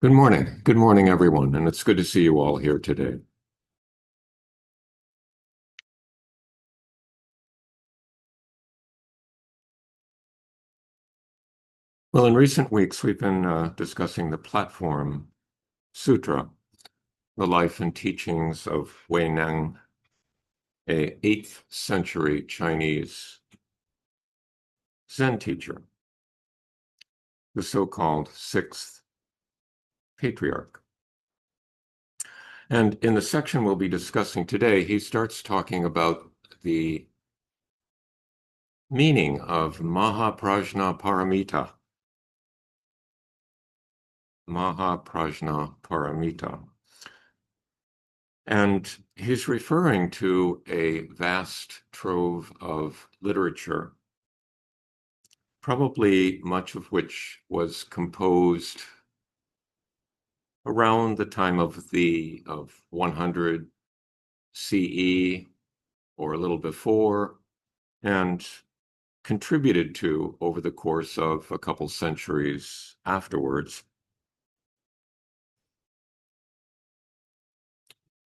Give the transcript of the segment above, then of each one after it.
Good morning. Good morning, everyone, and it's good to see you all here today. Well, in recent weeks, we've been discussing the platform Sutra, the life and teachings of Hui Neng, a 8th century Chinese Zen teacher, the so-called 6th patriarch. And in the section we'll be discussing today, he starts talking about the meaning of Mahaprajna Paramita. Mahaprajna Paramita. And he's referring to a vast trove of literature, probably much of which was composed around the time of 100 CE or a little before, and contributed to over the course of a couple centuries afterwards.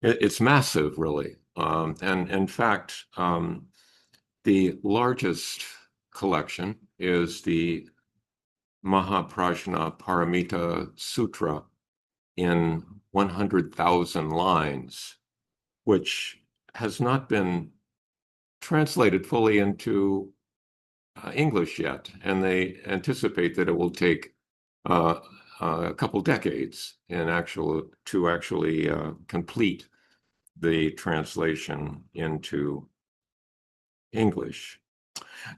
It's massive, really. And in fact, the largest collection is the Mahaprajna Paramita Sutra in 100,000 lines, which has not been translated fully into English yet. And they anticipate that it will take a couple decades to actually complete the translation into English.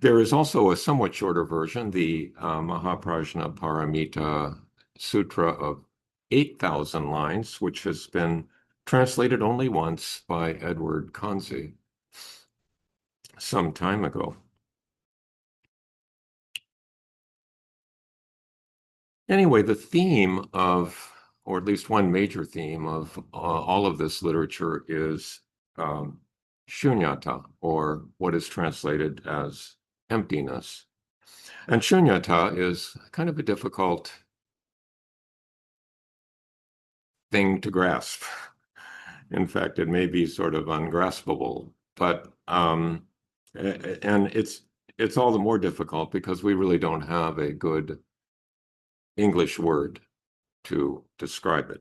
There is also a somewhat shorter version, the Mahaprajna Paramita Sutra of 8,000 lines, which has been translated only once by Edward Conze some time ago. Anyway, the theme of, or at least one major theme of all of this literature is shunyata, or what is translated as emptiness. And shunyata is kind of a difficult thing to grasp. In fact, it may be sort of ungraspable, but and it's all the more difficult because we really don't have a good English word to describe it.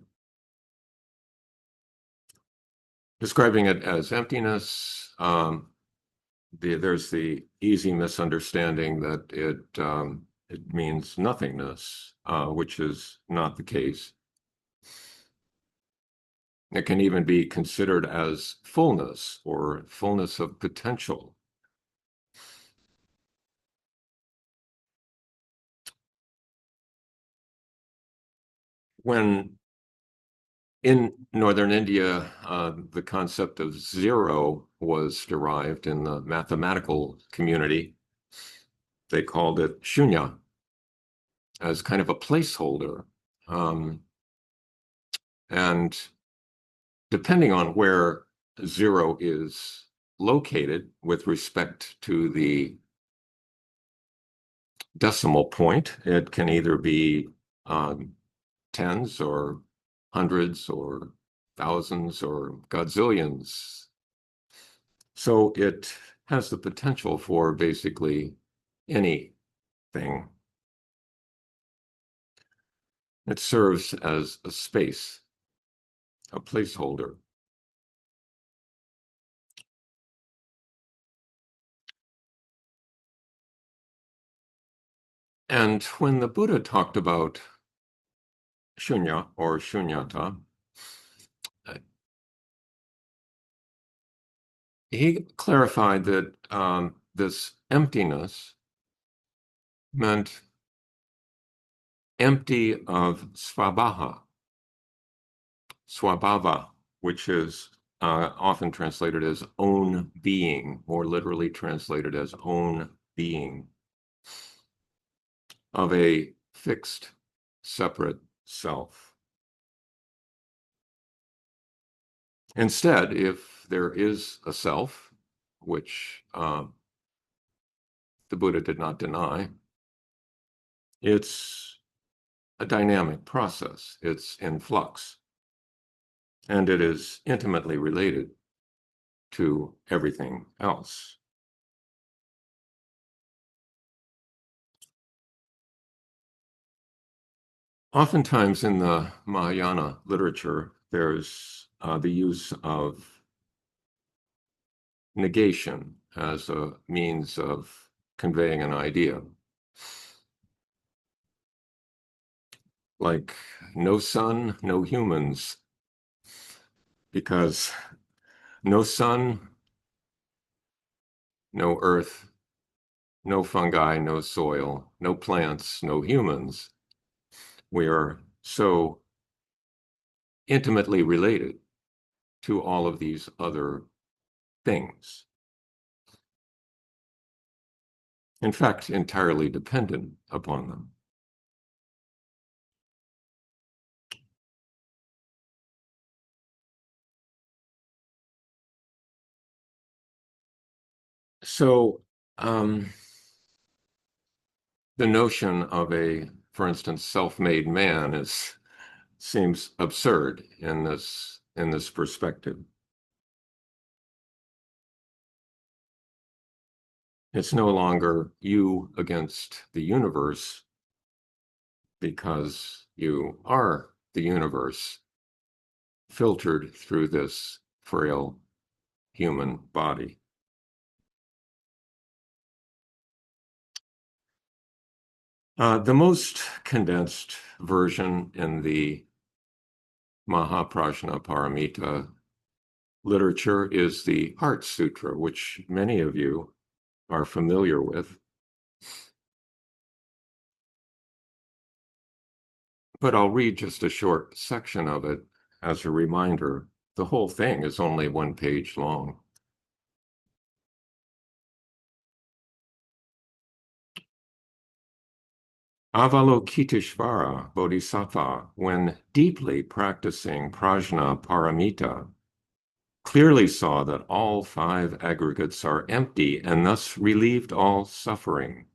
Describing it as emptiness, there's the easy misunderstanding that it means nothingness, which is not the case. It can even be considered as fullness or fullness of potential. When in northern India, the concept of zero was derived in the mathematical community. They called it shunya as kind of a placeholder. And depending on where zero is located with respect to the decimal point, it can either be tens or hundreds or thousands or godzillions. So it has the potential for basically anything. It serves as a space, a placeholder. And when the Buddha talked about shunya or shunyata, he clarified that this emptiness meant empty of svabhava, which is often translated as own being, more literally translated as own being, of a fixed, separate self. Instead, if there is a self, which the Buddha did not deny, it's a dynamic process. It's in flux, and it is intimately related to everything else. Oftentimes in the Mahayana literature, there's the use of negation as a means of conveying an idea. Like no sun, no humans, because no sun, no earth, no fungi, no soil, no plants, no humans. We are so intimately related to all of these other things. In fact, entirely dependent upon them. So, the notion of for instance, self-made man seems absurd in this perspective. It's no longer you against the universe because you are the universe filtered through this frail human body. The most condensed version in the Mahaprajnaparamita literature is the Heart Sutra, which many of you are familiar with. But I'll read just a short section of it as a reminder. The whole thing is only 1 page long. Avalokiteshvara Bodhisattva, when deeply practicing prajna paramita, clearly saw that all 5 aggregates are empty and thus relieved all suffering.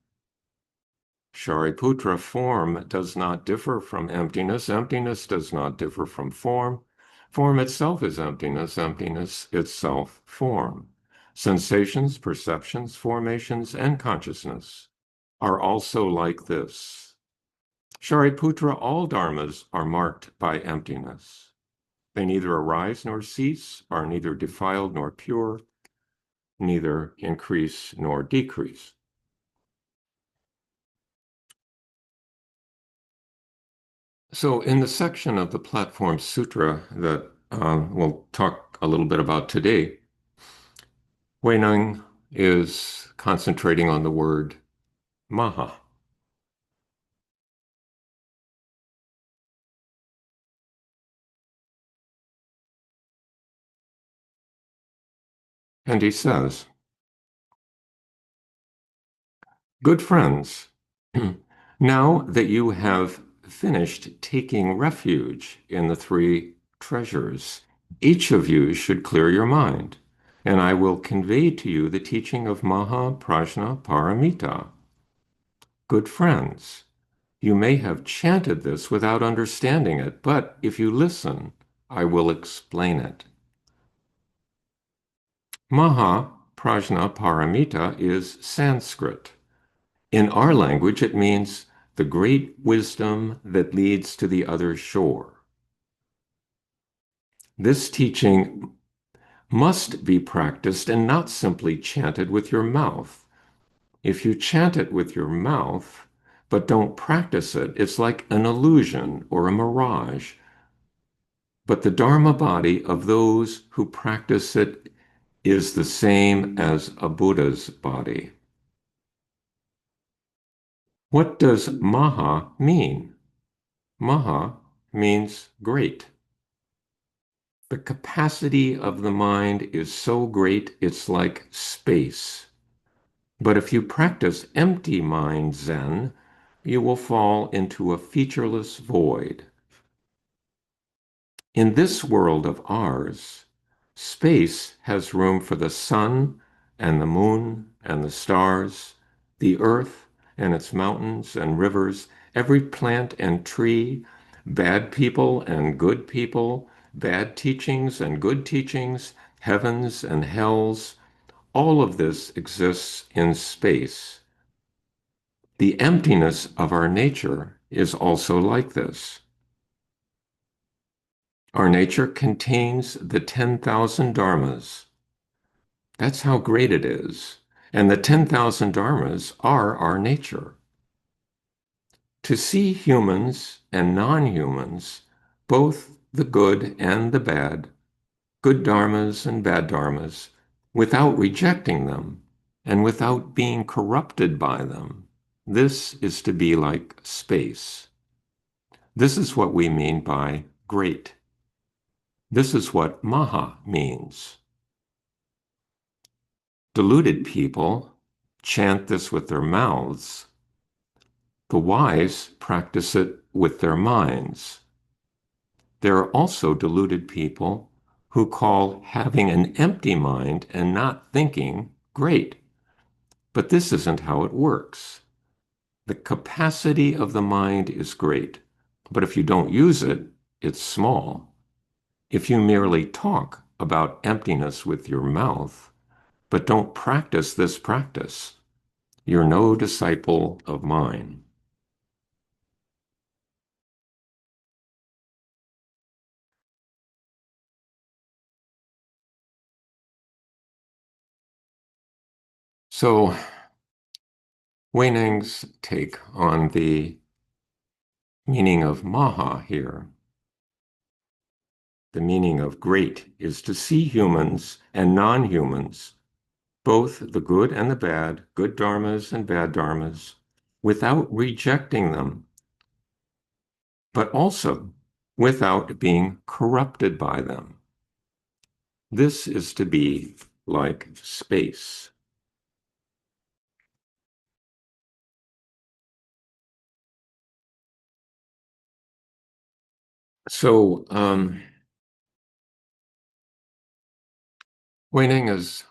Shariputra, form does not differ from emptiness. Emptiness does not differ from form. Form itself is emptiness. Emptiness itself form. Sensations, perceptions, formations, and consciousness are also like this. Shariputra, all dharmas are marked by emptiness. They neither arise nor cease, are neither defiled nor pure, neither increase nor decrease. So, in the section of the Platform Sutra that we'll talk a little bit about today, Hui Neng is concentrating on the word Maha. And he says, good friends, now that you have finished taking refuge in the 3 treasures, each of you should clear your mind, and I will convey to you the teaching of Maha Prajna Paramita. Good friends, you may have chanted this without understanding it, but if you listen, I will explain it. Maha Prajna Paramita is Sanskrit. In our language, it means the great wisdom that leads to the other shore. This teaching must be practiced and not simply chanted with your mouth. If you chant it with your mouth, but don't practice it, it's like an illusion or a mirage. But the Dharma body of those who practice it is the same as a Buddha's body. What does Maha mean? Maha means great. The capacity of the mind is so great, it's like space. But if you practice empty mind Zen, you will fall into a featureless void. In this world of ours, space has room for the sun and the moon and the stars, the earth and its mountains and rivers, every plant and tree, bad people and good people, bad teachings and good teachings, heavens and hells, all of this exists in space. The emptiness of our nature is also like this. Our nature contains the 10,000 dharmas. That's how great it is. And the 10,000 dharmas are our nature. To see humans and non-humans, both the good and the bad, good dharmas and bad dharmas, without rejecting them and without being corrupted by them, this is to be like space. This is what we mean by great. This is what Maha means. Deluded people chant this with their mouths. The wise practice it with their minds. There are also deluded people who call having an empty mind and not thinking great. But this isn't how it works. The capacity of the mind is great, but if you don't use it, it's small. If you merely talk about emptiness with your mouth, but don't practice this practice, you're no disciple of mine. So, Hui Neng's take on the meaning of Maha here, the meaning of great, is to see humans and non-humans, both the good and the bad, good dharmas and bad dharmas, without rejecting them, but also without being corrupted by them. This is to be like space. So, Hui Neng is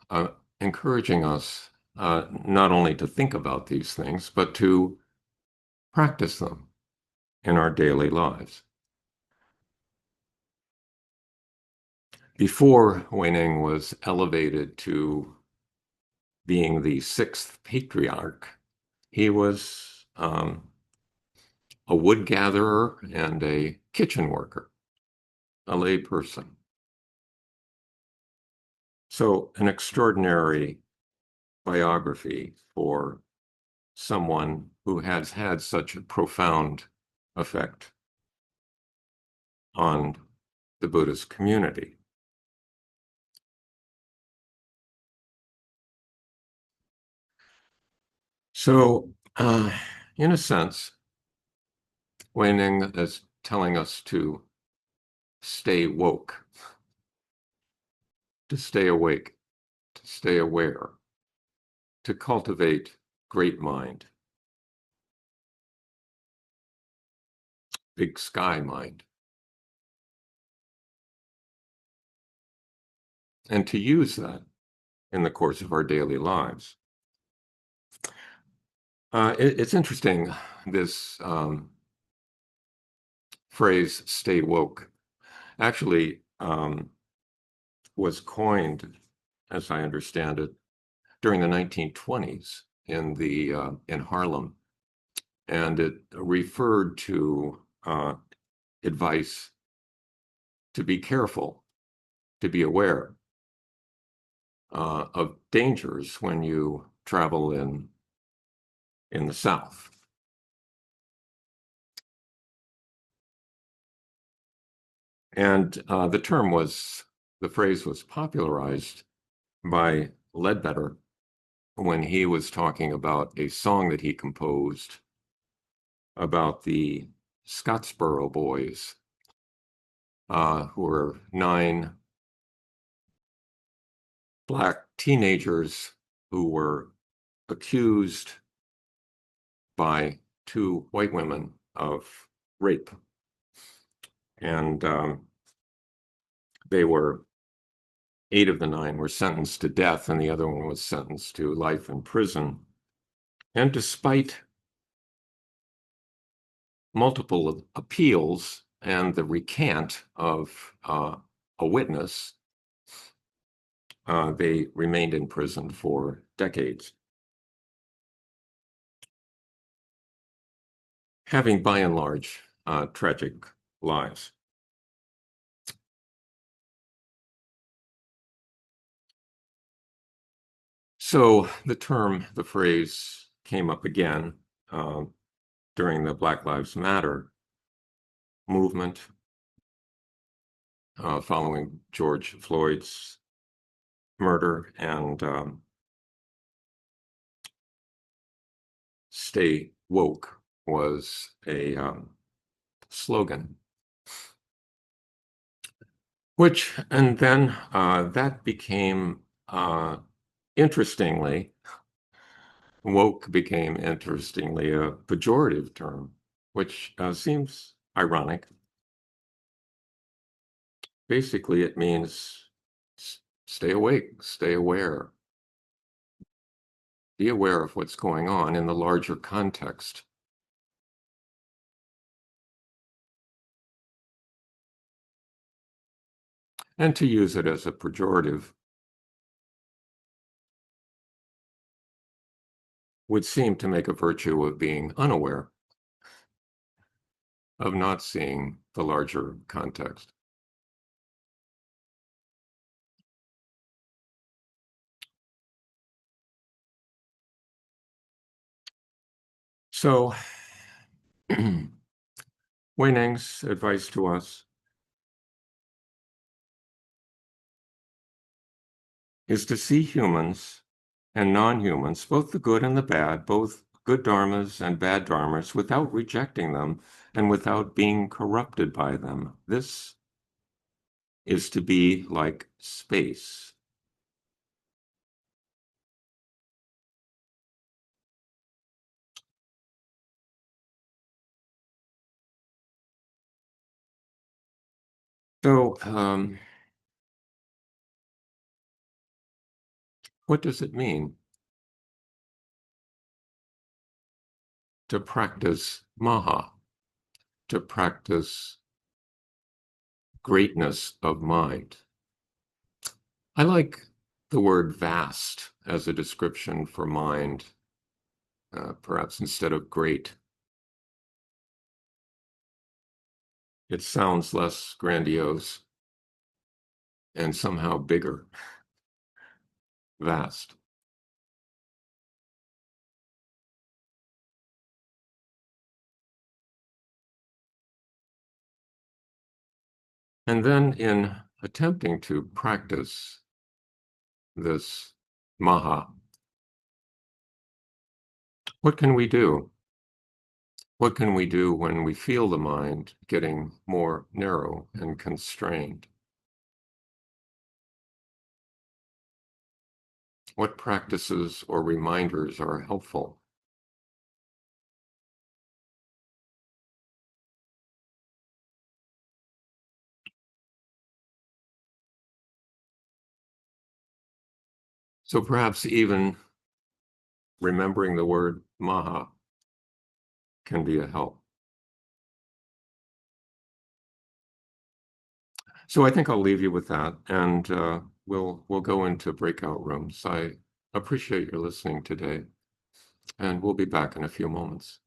encouraging us not only to think about these things, but to practice them in our daily lives. Before Hui Neng was elevated to being the sixth patriarch, he was a wood gatherer and a kitchen worker, a lay person. So, an extraordinary biography for someone who has had such a profound effect on the Buddhist community. So, in a sense, Hui Neng is telling us to stay woke, to stay awake, to stay aware, to cultivate great mind, big sky mind, and to use that in the course of our daily lives. It's interesting, this phrase, stay woke, actually was coined, as I understand it, during the 1920s in Harlem, and it referred to advice to be careful, to be aware of dangers when you travel in the South. And the phrase was popularized by Ledbetter when he was talking about a song that he composed about the Scottsboro boys, who were 9 Black teenagers who were accused by 2 white women of rape. And they were 8 of the 9 were sentenced to death, and the other one was sentenced to life in prison. And despite multiple appeals and the recant of a witness, they remained in prison for decades, having by and large tragic lives. So the phrase came up again during the Black Lives Matter movement following George Floyd's murder, and stay woke was a slogan. And then that became, interestingly, woke became, interestingly, a pejorative term, which seems ironic. Basically, it means stay awake, stay aware, be aware of what's going on in the larger context. And to use it as a pejorative would seem to make a virtue of being unaware, of not seeing the larger context. So, Hui Neng's advice to us is to see humans and non-humans, both the good and the bad, both good dharmas and bad dharmas, without rejecting them and without being corrupted by them. This is to be like space. So, what does it mean to practice Maha, to practice greatness of mind? I like the word vast as a description for mind, perhaps instead of great. It sounds less grandiose and somehow bigger, vast. And then in attempting to practice this Maha, what can we do? What can we do when we feel the mind getting more narrow and constrained? What practices or reminders are helpful? So perhaps even remembering the word Maha can be a help. So I think I'll leave you with that, and we'll go into breakout rooms. I appreciate your listening today, and we'll be back in a few moments.